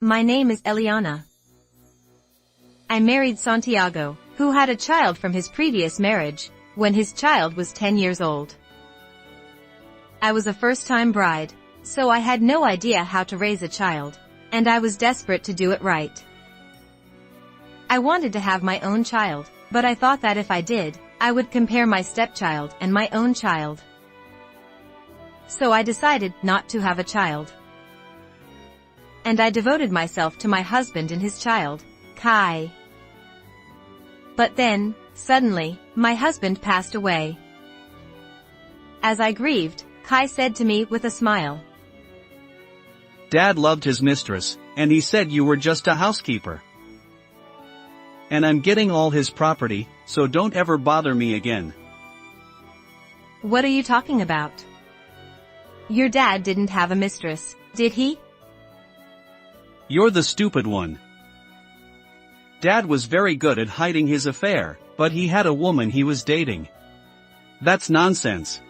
My name is Eliana. I married Santiago, who had a child from his previous marriage, when his child was 10 years old. I was a first-time bride, so I had no idea how to raise a child, and I was desperate to do it right. I wanted to have my own child, but I thought that if I did, I would compare my stepchild and my own child. So I decided not to have a child. And I devoted myself to my husband and his child, Kai. But then, suddenly, my husband passed away. As I grieved, Kai said to me with a smile, "Dad loved his mistress, and he said you were just a housekeeper. And I'm getting all his property, so don't ever bother me again." "What are you talking about? Your dad didn't have a mistress, did he?" "You're the stupid one. Dad was very good at hiding his affair, but he had a woman he was dating. That's nonsense.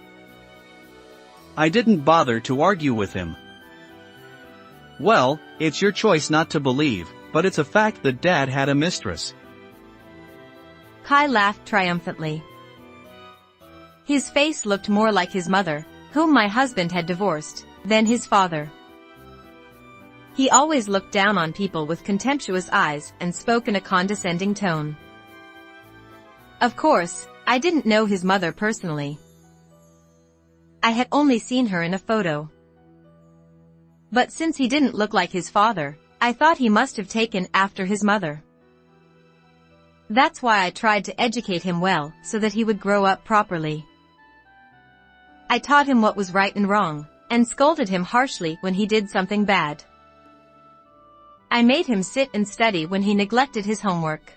I didn't bother to argue with him." "Well, it's your choice not to believe, but it's a fact that Dad had a mistress." Kai laughed triumphantly. His face looked more like his mother, whom my husband had divorced, than his father. He always looked down on people with contemptuous eyes and spoke in a condescending tone. Of course, I didn't know his mother personally. I had only seen her in a photo. But since he didn't look like his father, I thought he must have taken after his mother. That's why I tried to educate him well, so that he would grow up properly. I taught him what was right and wrong, and scolded him harshly when he did something bad. I made him sit and study when he neglected his homework.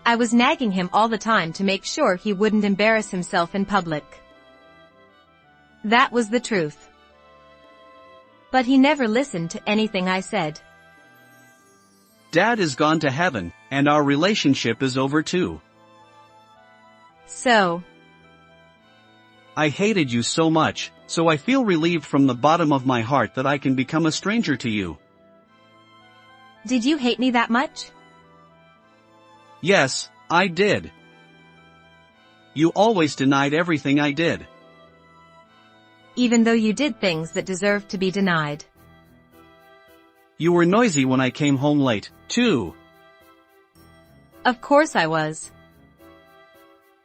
I was nagging him all the time to make sure he wouldn't embarrass himself in public. That was the truth. But he never listened to anything I said. "Dad is gone to heaven, and our relationship is over too." So, "I hated you so much, so I feel relieved from the bottom of my heart that I can become a stranger to you." Did you hate me that much? "Yes, I did. You always denied everything I did." Even though you did things that deserved to be denied. "You were noisy when I came home late, too." Of course I was.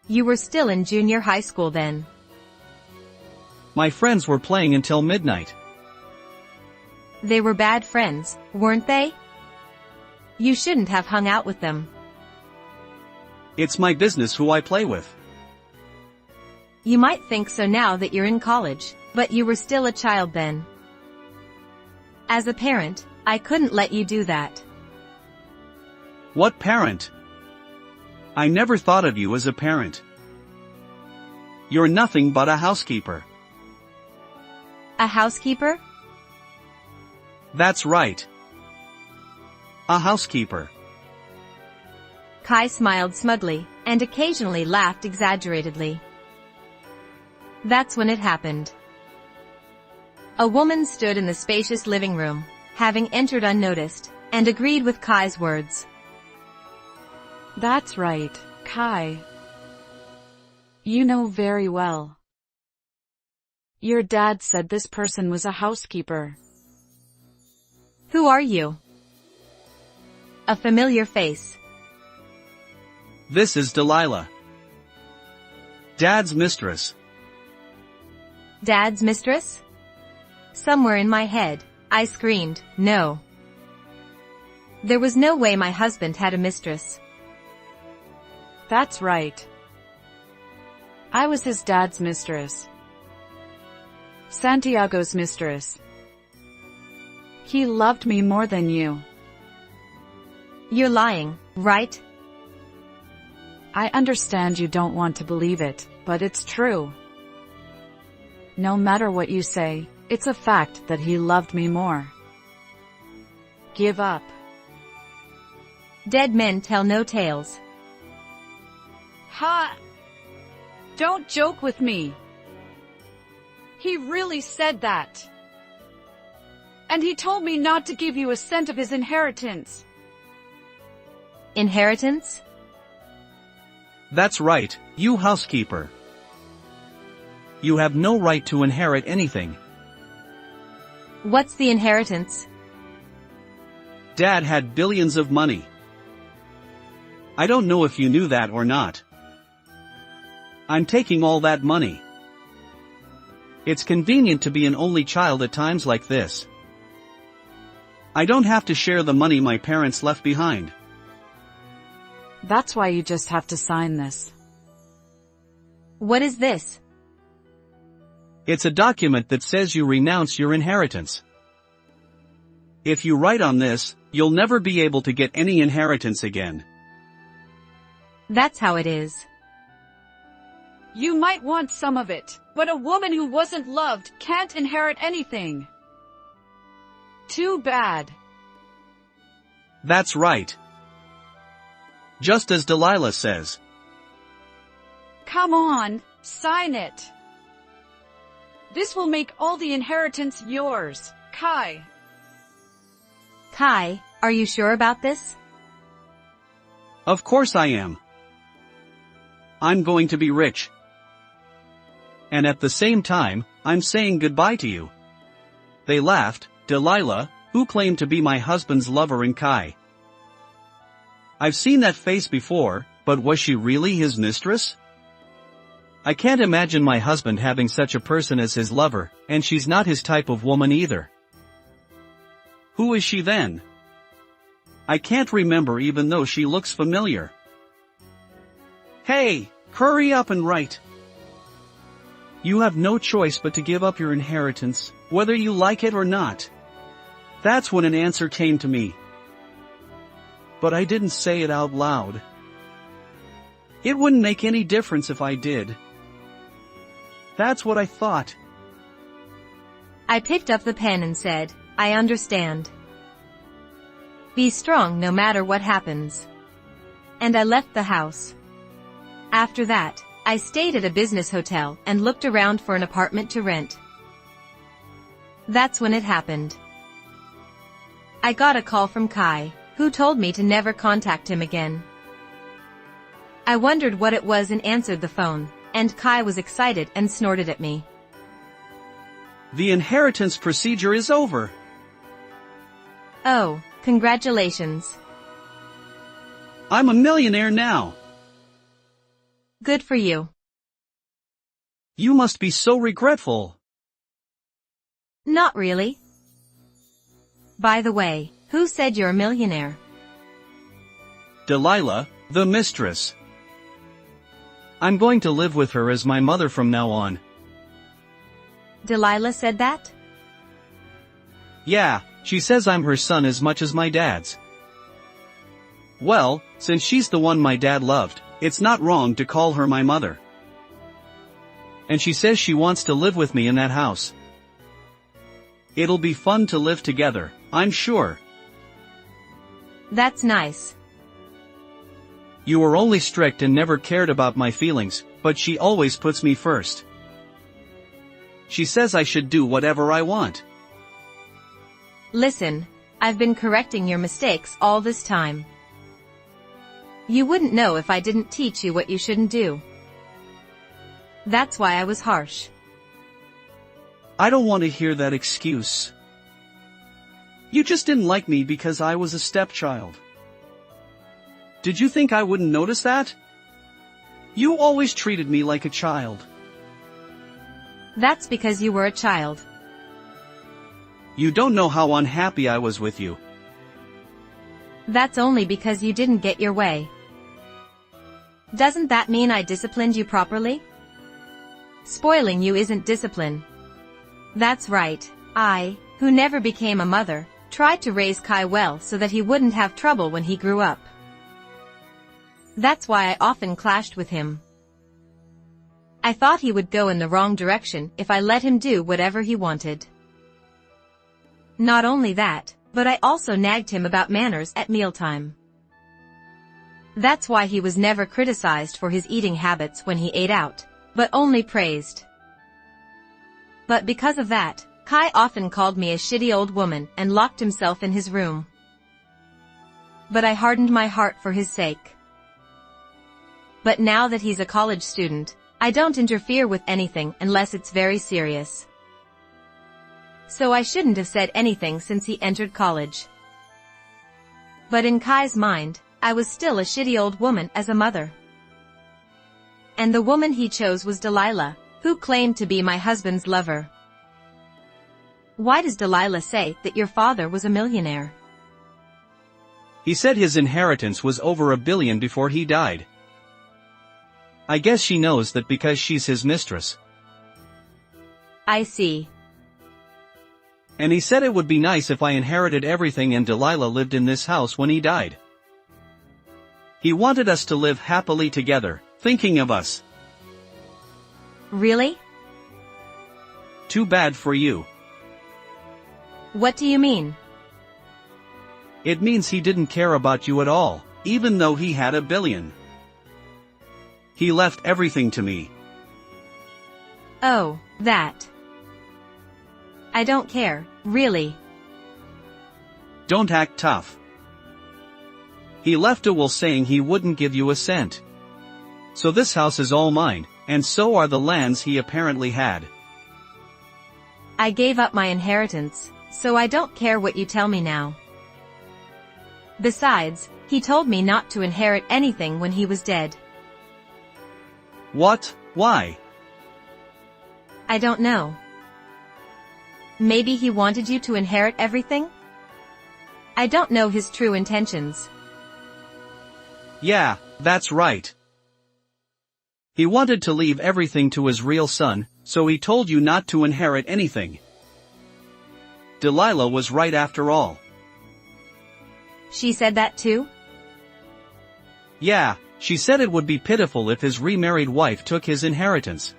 You were still in junior high school then. "My friends were playing until midnight." They were bad friends, weren't they? You shouldn't have hung out with them. "It's my business who I play with." You might think so now that you're in college, but you were still a child then. As a parent, I couldn't let you do that. "What parent? I never thought of you as a parent. You're nothing but a housekeeper." A housekeeper? "That's right. A housekeeper." Kai smiled smugly, and occasionally laughed exaggeratedly. That's when it happened. A woman stood in the spacious living room, having entered unnoticed, and agreed with Kai's words. "That's right, Kai. You know very well. Your dad said this person was a housekeeper." Who are you? A familiar face. "This is Delilah. Dad's mistress." Dad's mistress? Somewhere in my head, I screamed, no. There was no way my husband had a mistress. "That's right. I was his dad's mistress. Santiago's mistress. He loved me more than you." You're lying, right? I understand you don't want to believe it, but it's true. No matter what you say, it's a fact that he loved me more. Give up. Dead men tell no tales. Ha! Don't joke with me. He really said that. And he told me not to give you a cent of his inheritance. Inheritance? That's right, you housekeeper. You have no right to inherit anything. What's the inheritance? Dad had billions of money. I don't know if you knew that or not. I'm taking all that money. It's convenient to be an only child at times like this. I don't have to share the money my parents left behind. That's why you just have to sign this. What is this? It's a document that says you renounce your inheritance. If you write on this, you'll never be able to get any inheritance again. That's how it is. You might want some of it, but a woman who wasn't loved can't inherit anything. Too bad. That's right. Just as Delilah says. Come on, sign it. This will make all the inheritance yours, Kai. Kai, are you sure about this? Of course I am. I'm going to be rich. And at the same time, I'm saying goodbye to you. They laughed, Delilah, who claimed to be my husband's lover, and Kai. I've seen that face before, but was she really his mistress? I can't imagine my husband having such a person as his lover, and she's not his type of woman either. Who is she then? I can't remember even though she looks familiar. Hey, hurry up and write. You have no choice but to give up your inheritance, whether you like it or not. That's when an answer came to me. But I didn't say it out loud. It wouldn't make any difference if I did. That's what I thought. I picked up the pen and said, I understand. Be strong no matter what happens. And I left the house. After that, I stayed at a business hotel and looked around for an apartment to rent. That's when it happened. I got a call from Kai, who told me to never contact him again. I wondered what it was and answered the phone, and Kai was excited and snorted at me. The inheritance procedure is over. Oh, congratulations. I'm a millionaire now. Good for you. You must be so regretful. Not really. By the way, who said you're a millionaire? Delilah, the mistress. I'm going to live with her as my mother from now on. Delilah said that? Yeah, she says I'm her son as much as my dad's. Well, since she's the one my dad loved, it's not wrong to call her my mother. And she says she wants to live with me in that house. It'll be fun to live together, I'm sure. That's nice. You were only strict and never cared about my feelings, but she always puts me first. She says I should do whatever I want. Listen, I've been correcting your mistakes all this time. You wouldn't know if I didn't teach you what you shouldn't do. That's why I was harsh. I don't want to hear that excuse. You just didn't like me because I was a stepchild. Did you think I wouldn't notice that? You always treated me like a child. That's because you were a child. You don't know how unhappy I was with you. That's only because you didn't get your way. Doesn't that mean I disciplined you properly? Spoiling you isn't discipline. That's right, I, who never became a mother, tried to raise Kai well so that he wouldn't have trouble when he grew up. That's why I often clashed with him. I thought he would go in the wrong direction if I let him do whatever he wanted. Not only that, but I also nagged him about manners at mealtime. That's why he was never criticized for his eating habits when he ate out, but only praised. But because of that, Kai often called me a shitty old woman and locked himself in his room. But I hardened my heart for his sake. But now that he's a college student, I don't interfere with anything unless it's very serious. So I shouldn't have said anything since he entered college. But in Kai's mind, I was still a shitty old woman as a mother. And the woman he chose was Delilah, who claimed to be my husband's lover. Why does Delilah say that your father was a millionaire? He said his inheritance was over $1 billion before he died. I guess she knows that because she's his mistress. I see. And he said it would be nice if I inherited everything and Delilah lived in this house when he died. He wanted us to live happily together, thinking of us. Really? Too bad for you. What do you mean? It means he didn't care about you at all, even though he had $1 billion. He left everything to me. Oh, that. I don't care, really. Don't act tough. He left a will saying he wouldn't give you a cent. So this house is all mine, and so are the lands he apparently had. I gave up my inheritance, so I don't care what you tell me now. Besides, he told me not to inherit anything when he was dead. What? Why? I don't know. Maybe he wanted you to inherit everything? I don't know his true intentions. Yeah, that's right. He wanted to leave everything to his real son, so he told you not to inherit anything. Delilah was right after all. She said that too? Yeah, she said it would be pitiful if his remarried wife took his inheritance.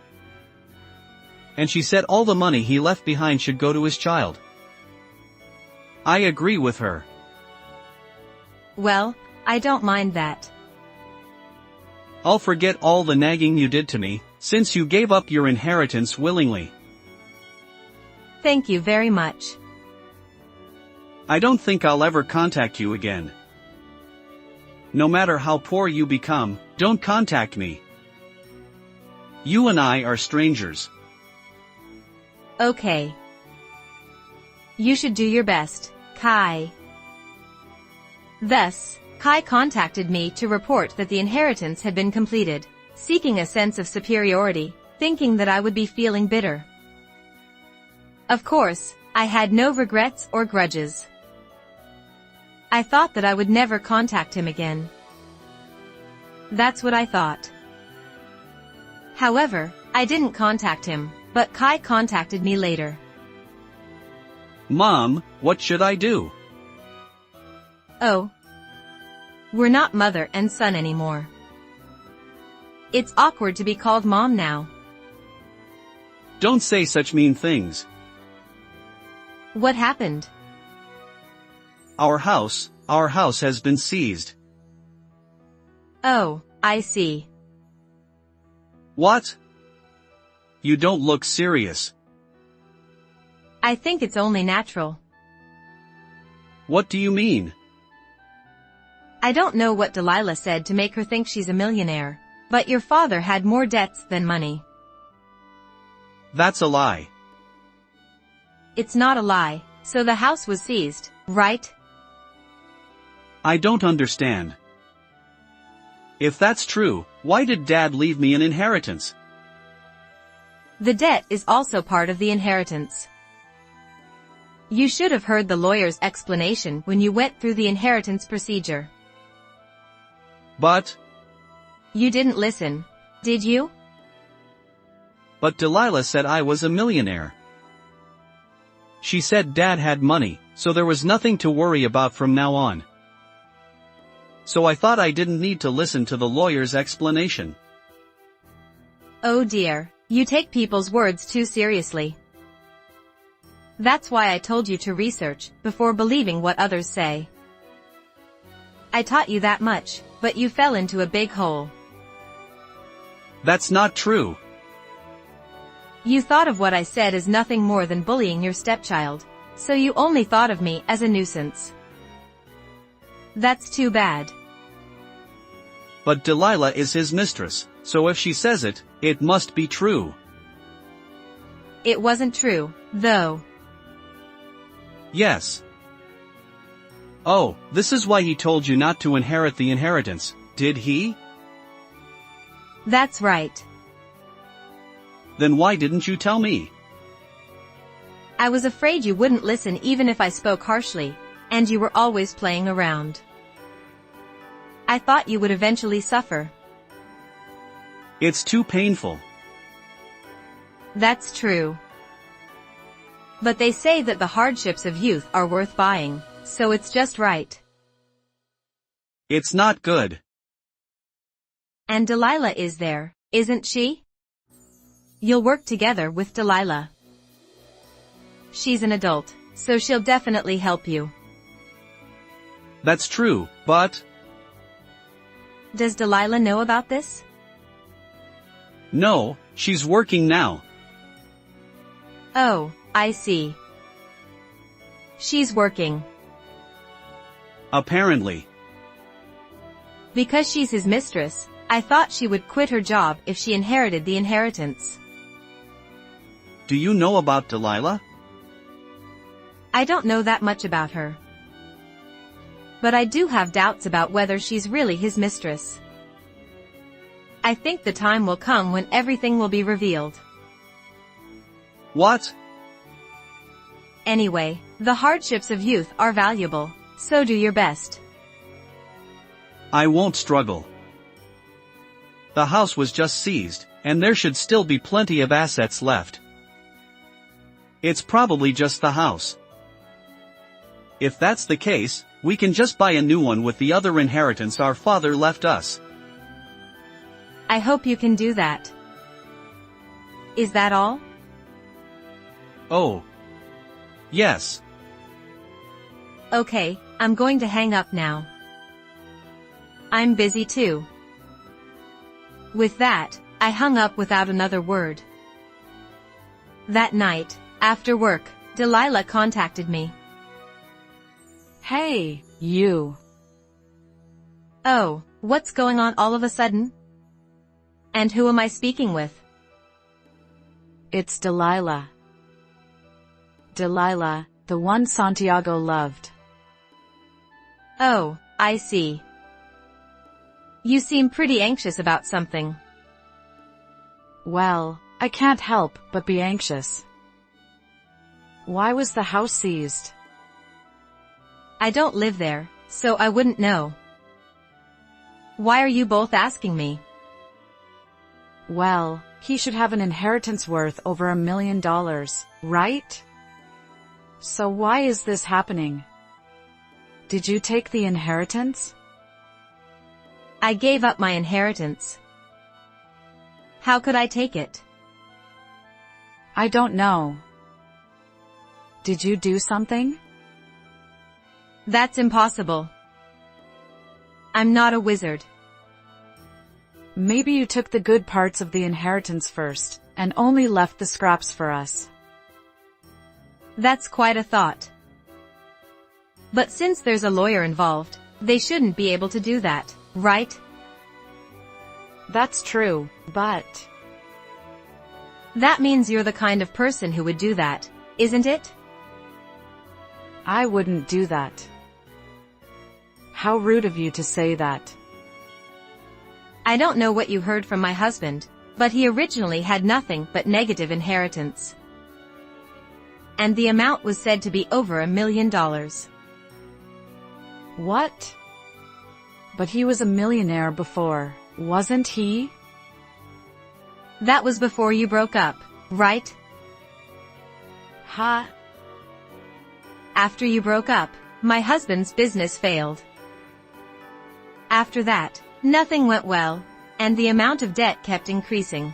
And she said all the money he left behind should go to his child. I agree with her. Well, I don't mind that. I'll forget all the nagging you did to me, since you gave up your inheritance willingly. Thank you very much. I don't think I'll ever contact you again. No matter how poor you become, don't contact me. You and I are strangers. Okay. You should do your best, Kai. Thus, Kai contacted me to report that the inheritance had been completed, seeking a sense of superiority, thinking that I would be feeling bitter. Of course, I had no regrets or grudges. I thought that I would never contact him again. That's what I thought. However, I didn't contact him, but Kai contacted me later. Mom, what should I do? Oh. We're not mother and son anymore. It's awkward to be called mom now. Don't say such mean things. What happened? Our house has been seized. Oh, I see. What? You don't look serious. I think it's only natural. What do you mean? I don't know what Delilah said to make her think she's a millionaire, but your father had more debts than money. That's a lie. It's not a lie, so the house was seized, right? I don't understand. If that's true, why did Dad leave me an inheritance? The debt is also part of the inheritance. You should have heard the lawyer's explanation when you went through the inheritance procedure. But you didn't listen, did you? But Delilah said I was a millionaire. She said Dad had money, so there was nothing to worry about from now on. So I thought I didn't need to listen to the lawyer's explanation. Oh dear, you take people's words too seriously. That's why I told you to research, before believing what others say. I taught you that much, but you fell into a big hole. That's not true. You thought of what I said as nothing more than bullying your stepchild, so you only thought of me as a nuisance. That's too bad. But Delilah is his mistress, so if she says it, it must be true. It wasn't true, though. Yes. Oh, this is why he told you not to inherit the inheritance, did he? That's right. Then why didn't you tell me? I was afraid you wouldn't listen even if I spoke harshly, and you were always playing around. I thought you would eventually suffer. It's too painful. That's true. But they say that the hardships of youth are worth buying, so it's just right. It's not good. And Delilah is there, isn't she? You'll work together with Delilah. She's an adult, so she'll definitely help you. That's true, but... Does Delilah know about this? No, she's working now. Oh, I see. She's working. Apparently. Because she's his mistress, I thought she would quit her job if she inherited the inheritance. Do you know about Delilah? I don't know that much about her. But I do have doubts about whether she's really his mistress. I think the time will come when everything will be revealed. What? Anyway, the hardships of youth are valuable, so do your best. I won't struggle. The house was just seized, and there should still be plenty of assets left. It's probably just the house. If that's the case, we can just buy a new one with the other inheritance our father left us. I hope you can do that. Is that all? Oh. Yes. Okay, I'm going to hang up now. I'm busy too. With that, I hung up without another word. That night, after work, Delilah contacted me. Hey, you. Oh, what's going on all of a sudden? And who am I speaking with? It's Delilah. Delilah, the one Santiago loved. Oh, I see. You seem pretty anxious about something. Well, I can't help but be anxious. Why was the house seized? I don't live there, so I wouldn't know. Why are you both asking me? Well, he should have an inheritance worth over $1 million, right? So why is this happening? Did you take the inheritance? I gave up my inheritance. How could I take it? I don't know. Did you do something? That's impossible. I'm not a wizard. Maybe you took the good parts of the inheritance first, and only left the scraps for us. That's quite a thought. But since there's a lawyer involved, they shouldn't be able to do that, right? That's true, but... That means you're the kind of person who would do that, isn't it? I wouldn't do that. How rude of you to say that. I don't know what you heard from my husband, but he originally had nothing but negative inheritance. And the amount was said to be over $1 million. What? But he was a millionaire before, wasn't he? That was before you broke up, right? Ha! After you broke up, my husband's business failed. After that, nothing went well, and the amount of debt kept increasing.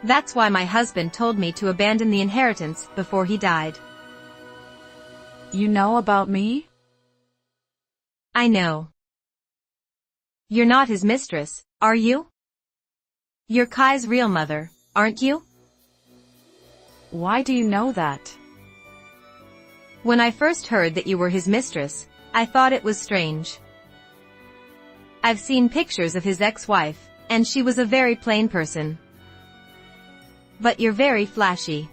That's why my husband told me to abandon the inheritance before he died. You know about me? I know. You're not his mistress, are you? You're Kai's real mother, aren't you? Why do you know that? When I first heard that you were his mistress, I thought it was strange. I've seen pictures of his ex-wife, and she was a very plain person. But you're very flashy.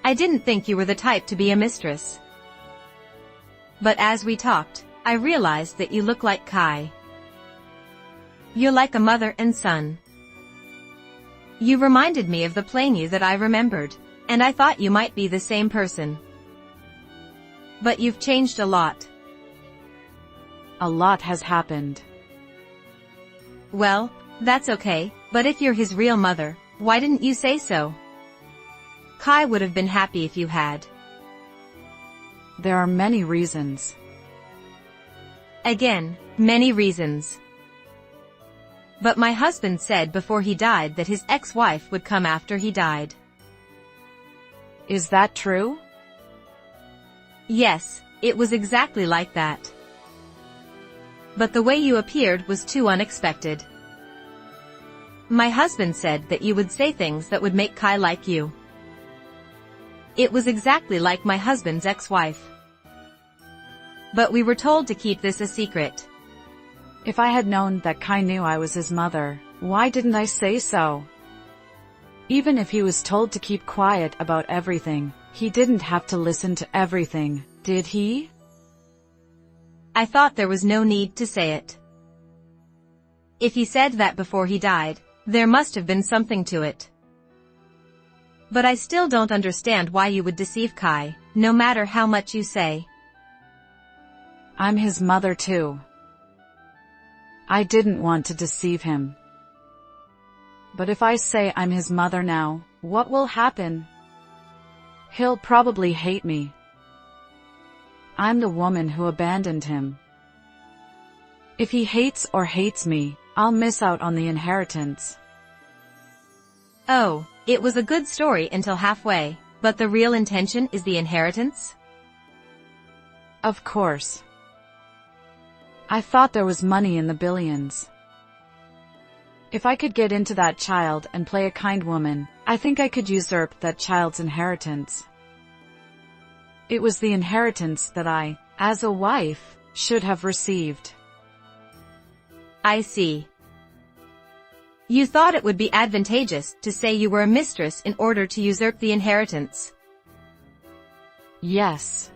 I didn't think you were the type to be a mistress. But as we talked, I realized that you look like Kai. You're like a mother and son. You reminded me of the plain you that I remembered, and I thought you might be the same person. But you've changed a lot. A lot has happened. Well, that's okay, but if you're his real mother, why didn't you say so? Kai would have been happy if you had. There are many reasons. Again, many reasons. But my husband said before he died that his ex-wife would come after he died. Is that true? Yes, it was exactly like that. But the way you appeared was too unexpected. My husband said that you would say things that would make Kai like you. It was exactly like my husband's ex-wife. But we were told to keep this a secret. If I had known that Kai knew I was his mother, why didn't I say so? Even if he was told to keep quiet about everything, he didn't have to listen to everything, did he? I thought there was no need to say it. If he said that before he died, there must have been something to it. But I still don't understand why you would deceive Kai, no matter how much you say. I'm his mother too. I didn't want to deceive him. But if I say I'm his mother now, what will happen? He'll probably hate me. I'm the woman who abandoned him. If he hates me, I'll miss out on the inheritance. Oh, it was a good story until halfway, but the real intention is the inheritance? Of course. I thought there was money in the billions. If I could get into that child and play a kind woman, I think I could usurp that child's inheritance. It was the inheritance that I, as a wife, should have received. I see. You thought it would be advantageous to say you were a mistress in order to usurp the inheritance. Yes.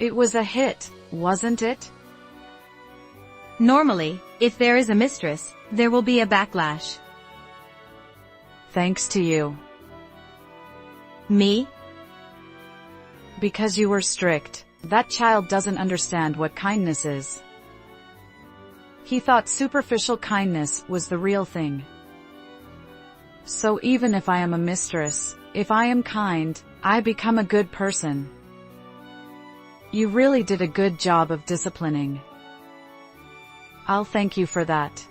It was a hit, wasn't it? Normally, if there is a mistress, there will be a backlash. Thanks to you. Me? Because you were strict, that child doesn't understand what kindness is. He thought superficial kindness was the real thing. So even if I am a mistress, if I am kind, I become a good person. You really did a good job of disciplining. I'll thank you for that.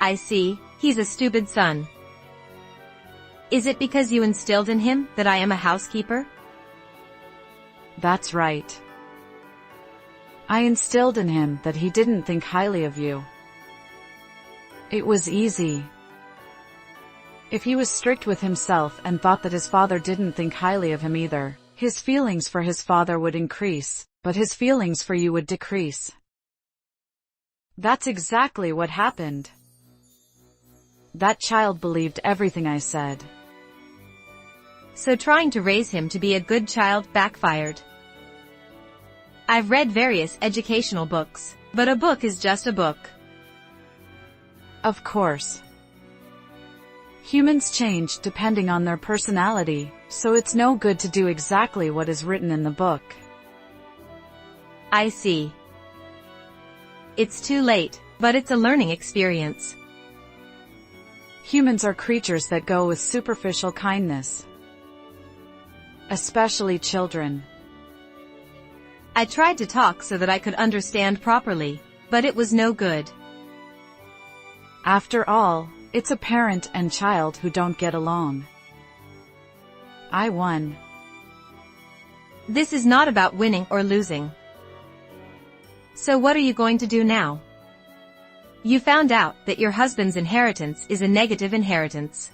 I see, he's a stupid son. Is it because you instilled in him that I am a housekeeper? That's right. I instilled in him that he didn't think highly of you. It was easy. If he was strict with himself and thought that his father didn't think highly of him either, his feelings for his father would increase, but his feelings for you would decrease. That's exactly what happened. That child believed everything I said. So trying to raise him to be a good child backfired. I've read various educational books, but a book is just a book. Of course. Humans change depending on their personality, so it's no good to do exactly what is written in the book. I see. It's too late, but it's a learning experience. Humans are creatures that go with superficial kindness. Especially children. I tried to talk so that I could understand properly, but it was no good. After all, it's a parent and child who don't get along. I won. This is not about winning or losing. So what are you going to do now? You found out that your husband's inheritance is a negative inheritance.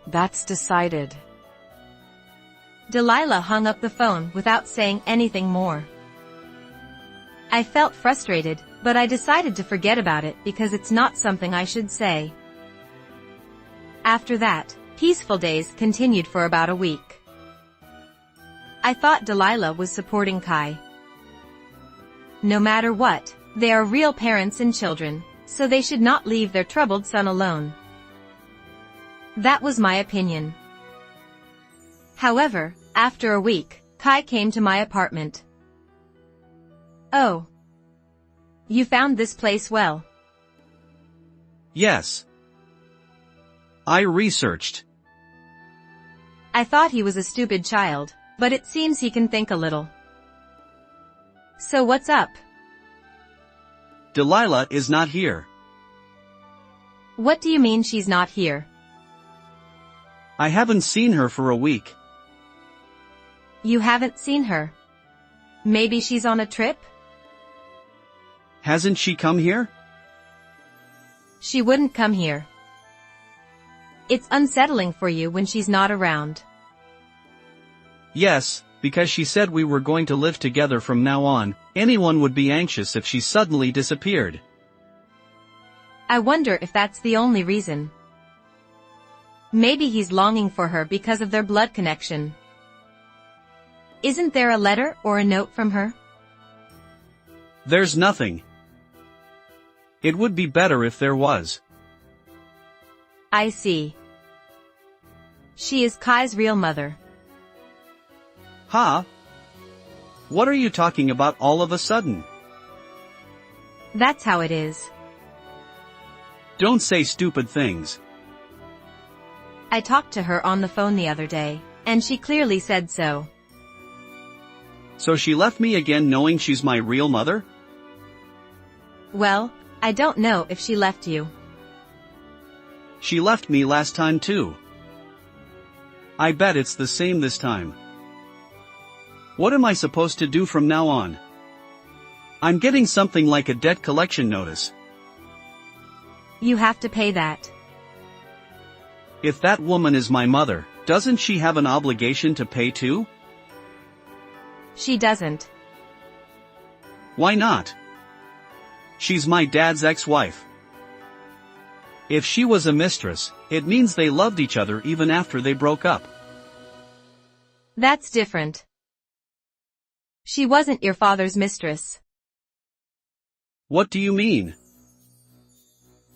That's decided. Delilah hung up the phone without saying anything more. I felt frustrated, but I decided to forget about it because it's not something I should say. After that, peaceful days continued for about a week. I thought Delilah was supporting Kai. No matter what, they are real parents and children, so they should not leave their troubled son alone. That was my opinion. However, after a week, Kai came to my apartment. "Oh. You found this place well." Yes. I researched. I thought he was a stupid child, but it seems he can think a little. "So what's up?" Delilah is not here. "What do you mean she's not here?" I haven't seen her for a week. "You haven't seen her? Maybe she's on a trip?" Hasn't she come here? "She wouldn't come here. It's unsettling for you when she's not around." Yes, because she said we were going to live together from now on. Anyone would be anxious if she suddenly disappeared. I wonder if that's the only reason. Maybe he's longing for her because of their blood connection. Isn't there a letter or a note from her? There's nothing. It would be better if there was. I see. She is Kai's real mother. Huh? What are you talking about all of a sudden? That's how it is. Don't say stupid things. I talked to her on the phone the other day, and she clearly said so. So she left me again knowing she's my real mother? Well, I don't know if she left you. She left me last time too. I bet it's the same this time. What am I supposed to do from now on? I'm getting something like a debt collection notice. You have to pay that. If that woman is my mother, doesn't she have an obligation to pay too? She doesn't. Why not? She's my dad's ex-wife. If she was a mistress, it means they loved each other even after they broke up. That's different. She wasn't your father's mistress. What do you mean?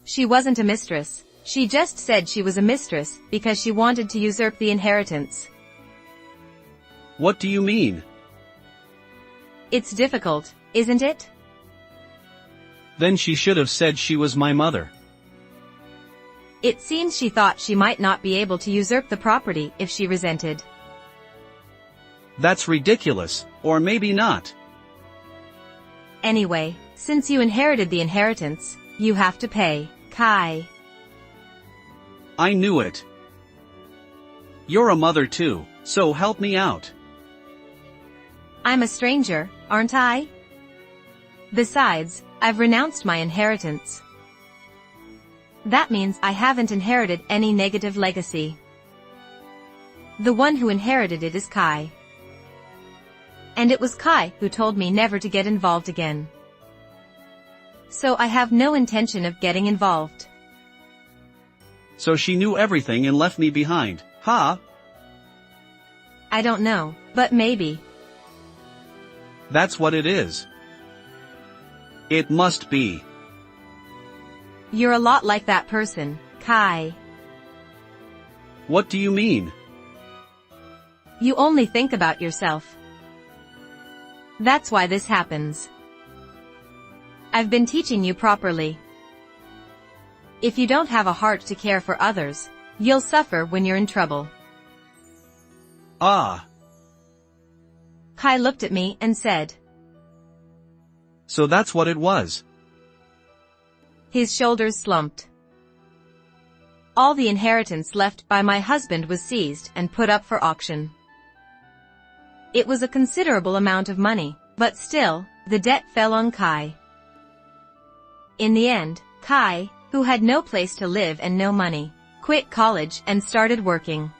She wasn't a mistress. She just said she was a mistress because she wanted to usurp the inheritance. What do you mean? It's difficult, isn't it? Then she should have said she was my mother. It seems she thought she might not be able to usurp the property if she resented. That's ridiculous, or maybe not. Anyway, since you inherited the inheritance, you have to pay, Kai. I knew it. You're a mother too, so help me out. I'm a stranger, aren't I? Besides, I've renounced my inheritance. That means I haven't inherited any negative legacy. The one who inherited it is Kai. And it was Kai who told me never to get involved again. So I have no intention of getting involved. So she knew everything and left me behind, huh? I don't know, but maybe. That's what it is. It must be. You're a lot like that person, Kai. What do you mean? You only think about yourself. That's why this happens. I've been teaching you properly. If you don't have a heart to care for others, you'll suffer when you're in trouble. Ah. Kai looked at me and said. So that's what it was. His shoulders slumped. All the inheritance left by my husband was seized and put up for auction. It was a considerable amount of money, but still, the debt fell on Kai. In the end, Kai, who had no place to live and no money, quit college and started working.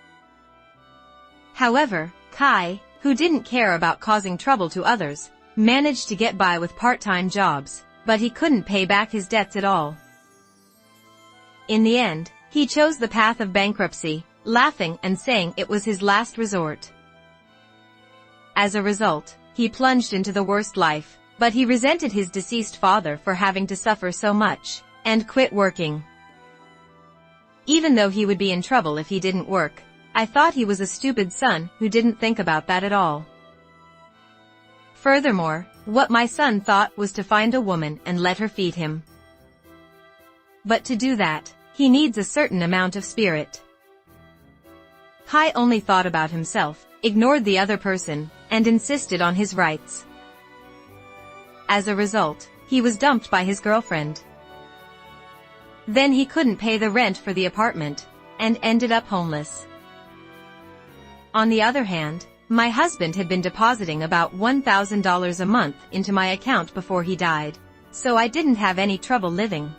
However, Kai, who didn't care about causing trouble to others, managed to get by with part-time jobs, but he couldn't pay back his debts at all. In the end, he chose the path of bankruptcy, laughing and saying it was his last resort. As a result, he plunged into the worst life, but he resented his deceased father for having to suffer so much, and quit working. Even though he would be in trouble if he didn't work, I thought he was a stupid son who didn't think about that at all. Furthermore, what my son thought was to find a woman and let her feed him. But to do that, he needs a certain amount of spirit. Kai only thought about himself, ignored the other person, and insisted on his rights. As a result, he was dumped by his girlfriend. Then he couldn't pay the rent for the apartment, and ended up homeless. On the other hand, my husband had been depositing about $1,000 a month into my account before he died, so I didn't have any trouble living.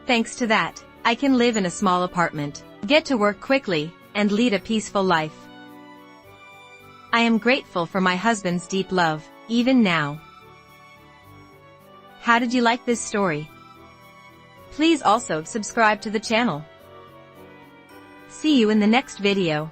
Thanks to that, I can live in a small apartment, get to work quickly, and lead a peaceful life. I am grateful for my husband's deep love, even now. How did you like this story? Please also subscribe to the channel. See you in the next video.